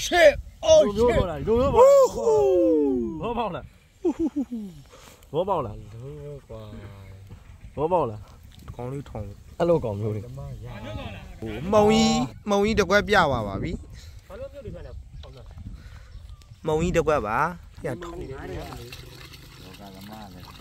shit oh shit ဘောပေါက်လားဘောပေါက်လားကွာဘောပေါက်လားကောင်းလေးထောင်အဲ့လိုကောင်မျိုးလေးဟိုမုံကြီးတစ်ခွက်ပြပါပြီဘာလို့မျိုးတွေထွက်လဲမုံကြီးတစ်ခွက်ပါပြထောင်နေတယ်လောကသမားလည်း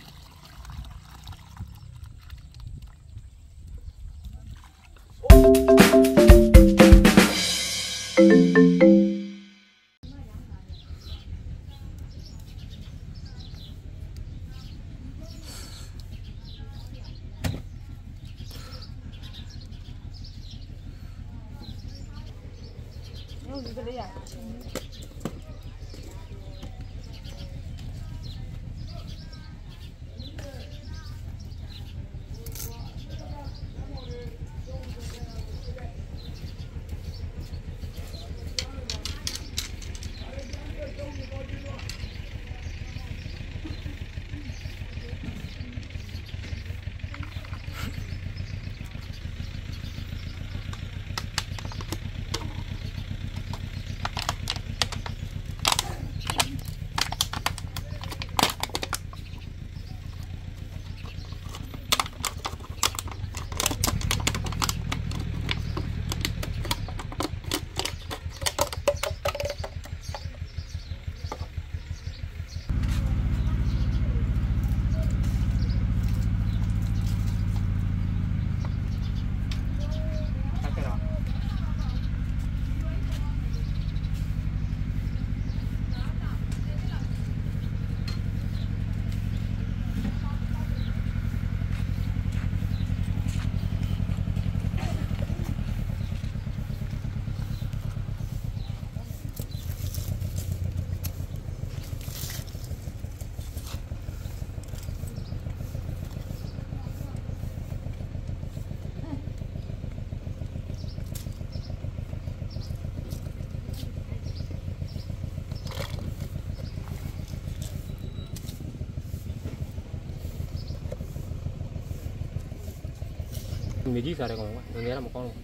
မြေကြီးစားတဲ့ကောင်ကငငယ်တော့မကောင်းဘူး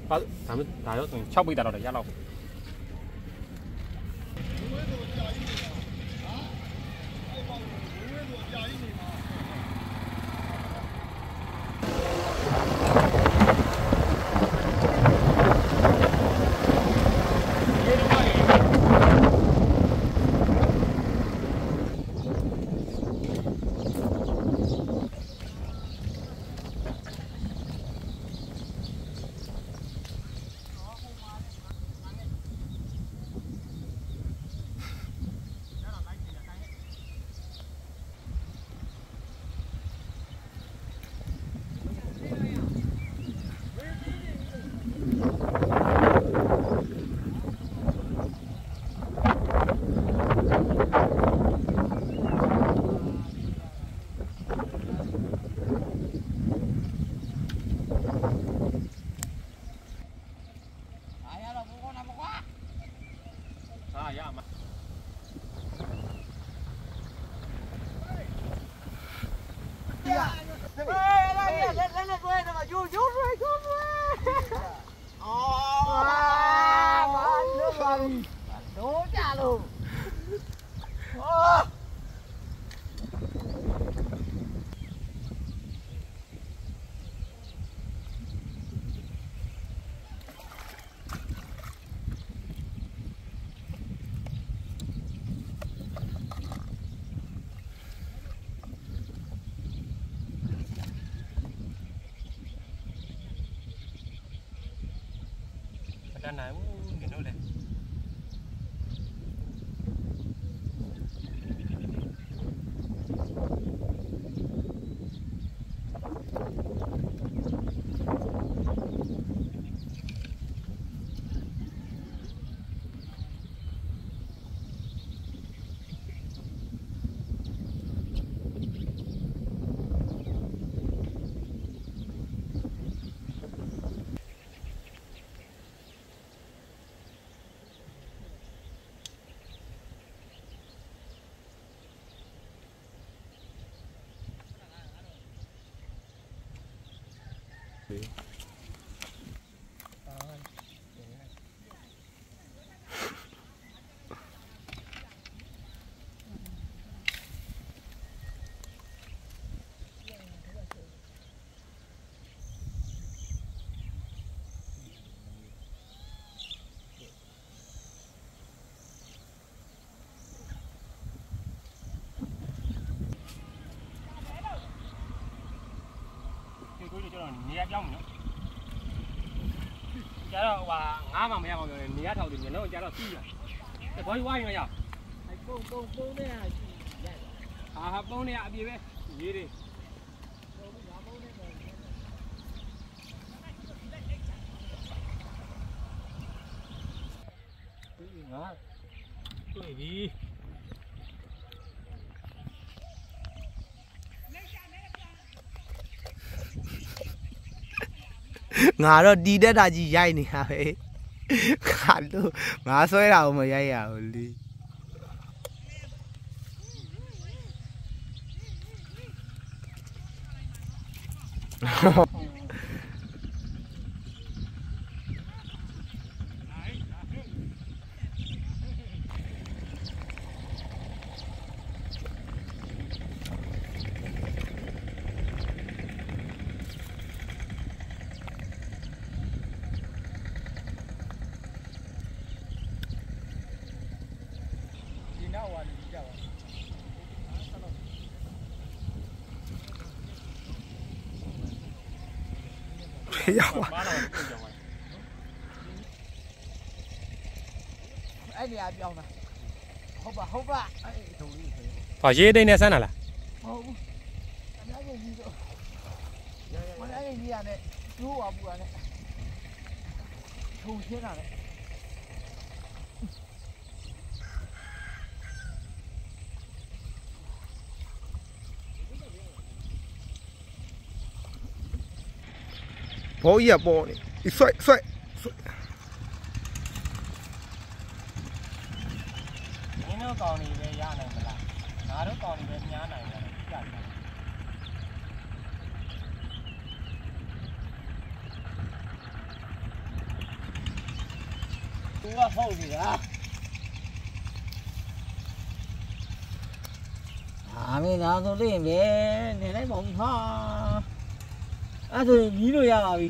ဟာဒါရောဆိုရင်6ပိတ်တာတော့ရလောက်ด้านไหนเห็นด้วยเลย ဟ ကိုကြီးကျွန်တော်နေရာပြောင်းမယ်နော်ကျတော့ဟိုငါးမှမရအောင်ပြောနေနေရာထောက်တယ်မျက်လုံးကျတော့ပြီးရဘောကြီးဝိုင်းရရပုံနဲ့ဟာပုံနဲ့အပြေပဲရေးတယ်ငါတွေ့ပြီငါတော့တီးတက်တာကြီးရိုက်နေတာပဲခါလို့ငါဆွဲတာကိုမရိုက်ရဘူးလေရောက်ပါအဲ့ဒီအပြောင်းတာဟုတ်ပါအဲ့ဒုံလေးဟောရေးသိန်းနဲ့ဆန်းတာလားဟုတ်ဘူးအများကြီးကြီးတော့မနေ့ကကြီးရတယ်ကျိုးပါဘူးကလည်းထုံရှင်းတာလေဘောကြီးကပေါ်နေဆွဲငင်းတော့ကောင်းနေပဲရနိုင်မလားငါတို့ကောင်းနေပဲညားနိုင်တယ်ကြတယ်သူကဟုတ်ပြီလားမင်းသားဆိုလေးပဲနေလိုက်ပါဦးဟာအဲ့ဆိုရင်ကြီးလို့ရပါပြီ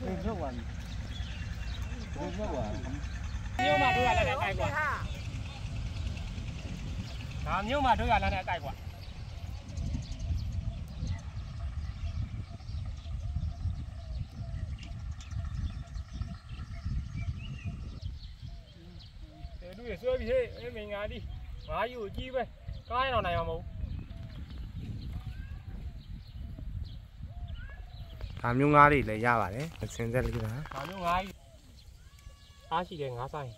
ဘယ်တော့ပါလဲမြို့မှာတို့ရလာတဲ့အကြိုက်ကွာဒါမြို့မှာတို့ရလာတဲ့အကြိုက်ကွာတို့ရဆွဲပြီးဟဲ့အမင်းငါဒီငါယူကြီးပဲကားရအောင်နိုင်အောင်မဟုတ်ဒါမျိုးငါးတွေလည်းရပါတယ်စင်ဆက်လေးပါဒါမျိုးငါးကြီးအားရှိတယ်ငါးဆိုင်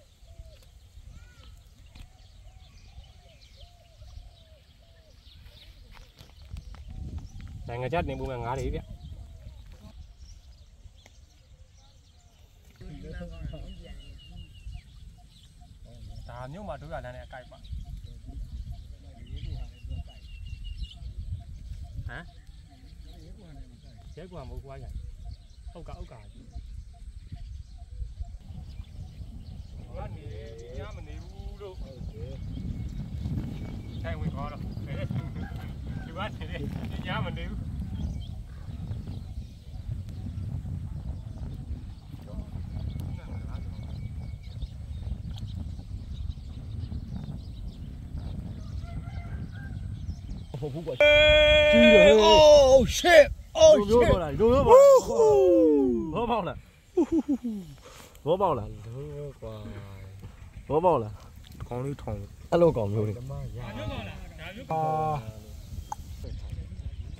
နိုင်ငံခြားတင်ပို့မဲ့ငါးတွေဗျဒါမျိုးမှာတို့ရလမ်းနဲ့အကြိုက်ပါဟမ်ရဲကွာမဟုတ်ကွာရဟုတ်ကအုတ်ကာကနေညမနေဘူးလို့ထိုင်ဝင်ခေါ်တော့ဒီကနေညမနေဘူးဟုတ်ဘူးကွာကြီးတယ် oh shit oh shit ရိုးပါလားရိုးပါဘောပေါက်လားဘောပေါက်လားကွာဘောပေါက်လားကောင်းလေးထောင်အဲ့လိုကောင်မျိုးတွေဒါမျိုးကောင်းလားဒါမျိုး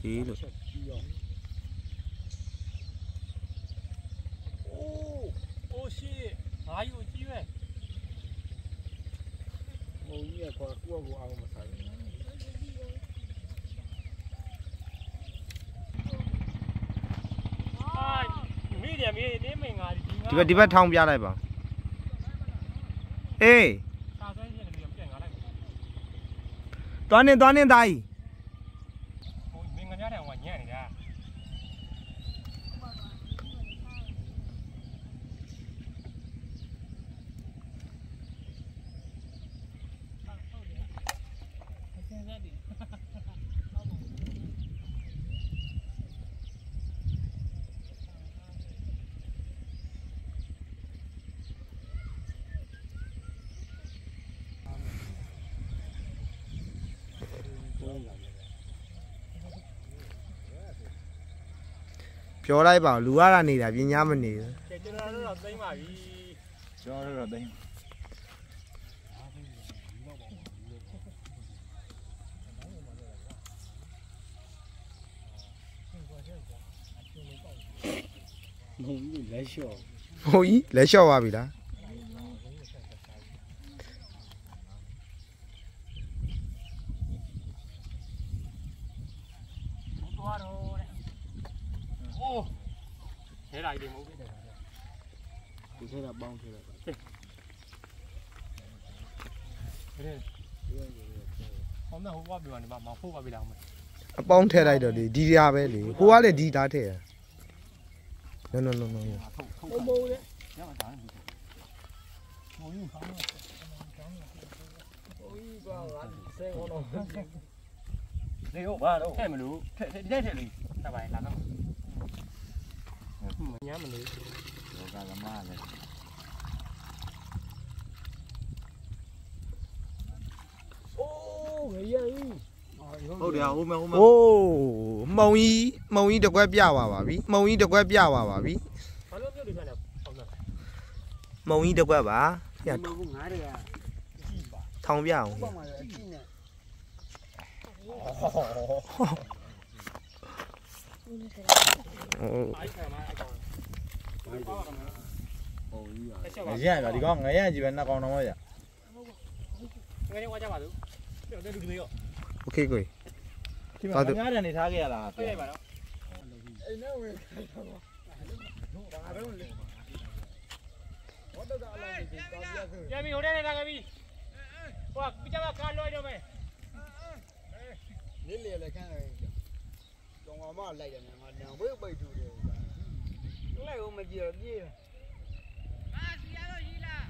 ဒီလိုအိုးရှစ်ဘာယူကြီးပဲမုံကြီးကကွာကိုယ့်ကိုအောင်မဆိုင်ဒီဘက်ထောင်းပြလိုက်ပါအေးသွားနေသားကြီးမင်းငါးတယ်ဟိုညံ့နေတာ ပြောလိုက်ပါလူရတာနေတာပြင်းညာမနေဘူး ကျွန်တော်တို့တော့သိမ်းပါပြီကျွန်တော်တို့တော့သိမ်းမဟုတ်ဘူးလက်လျှော့ ဟုတ်ကြီးလက်လျှော့သွားပြီလား သွားတော့တဲ့အိုးထဲလိုက်တယ်မဟုတ်ဘူးဒီထဲကပေါင်းထဲလိုက်ပါဟောမဟုတ်ပါပြီနေမှာမဖို့ပါပြီလားမ အပေါင်းထည့်လိုက်တော့လေဒီရပဲလေဟိုကလည်းဒီသားထည့်ရ no ထုတ်မိုးတဲ့ညမှာဒါနဲ့ဟိုယူခေါင်းဟိုယူကဆဲကောတော့လေဟုတ်ဘာတော့ထဲမလို့ထဲထဲလေးတပိုင်လာတော့ညမလို့လောကသမားလည်းအိုးငရည်ဟုတ်တယ်ဟိုမဟိုမ အိုးမုံကြီးတကွက်ပြသွားပါပြီမုံကြီးတကွက်ပြသွားပါပြီ ဘာလို့ပြုတ်နေပြန်လဲဟုတ်လား မုံကြီးတကွက်ပါပြ မဟုတ်ငါတွေကကြည့်ပါ ထောင်ပြအောင် ပေါ့မှာအကြည့်နဲ့အိုက်ဆာမအကောင်ဘာပါကမဟုတ်ကြီးရငရပါဒီကောင်ငရကြီးပဲနှစ်ကောင်တော့ရငရဝါကြပါသူပြောတဲ့လူတွေရော โอเคကို ဒီမှာငါးတန်နေထားခဲ့ရလား ပြလိုက်ပါတော့အိမ်နဲ့ဝင်ဘာလို့လဲဝတ်တော့အလားတူကာပြဆိုကျမီဟိုတဲ့နေတာကပြီဟိုကပြကြမှာကားလွှဲတော့မယ်နေလေလည်းခန်းတယ်ကျောင်းမလိုက်တယ်ငါနံဝိတ်ပိတ်တူတယ်လိုက်ဦးမကြည့်တော့ပြေးဟာစီရတော့ရီလား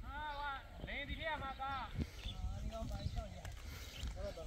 ဟာဝါနေဒီလေးမှာကားဒီကောင်ပိုင်းချောက်ရတော့တော့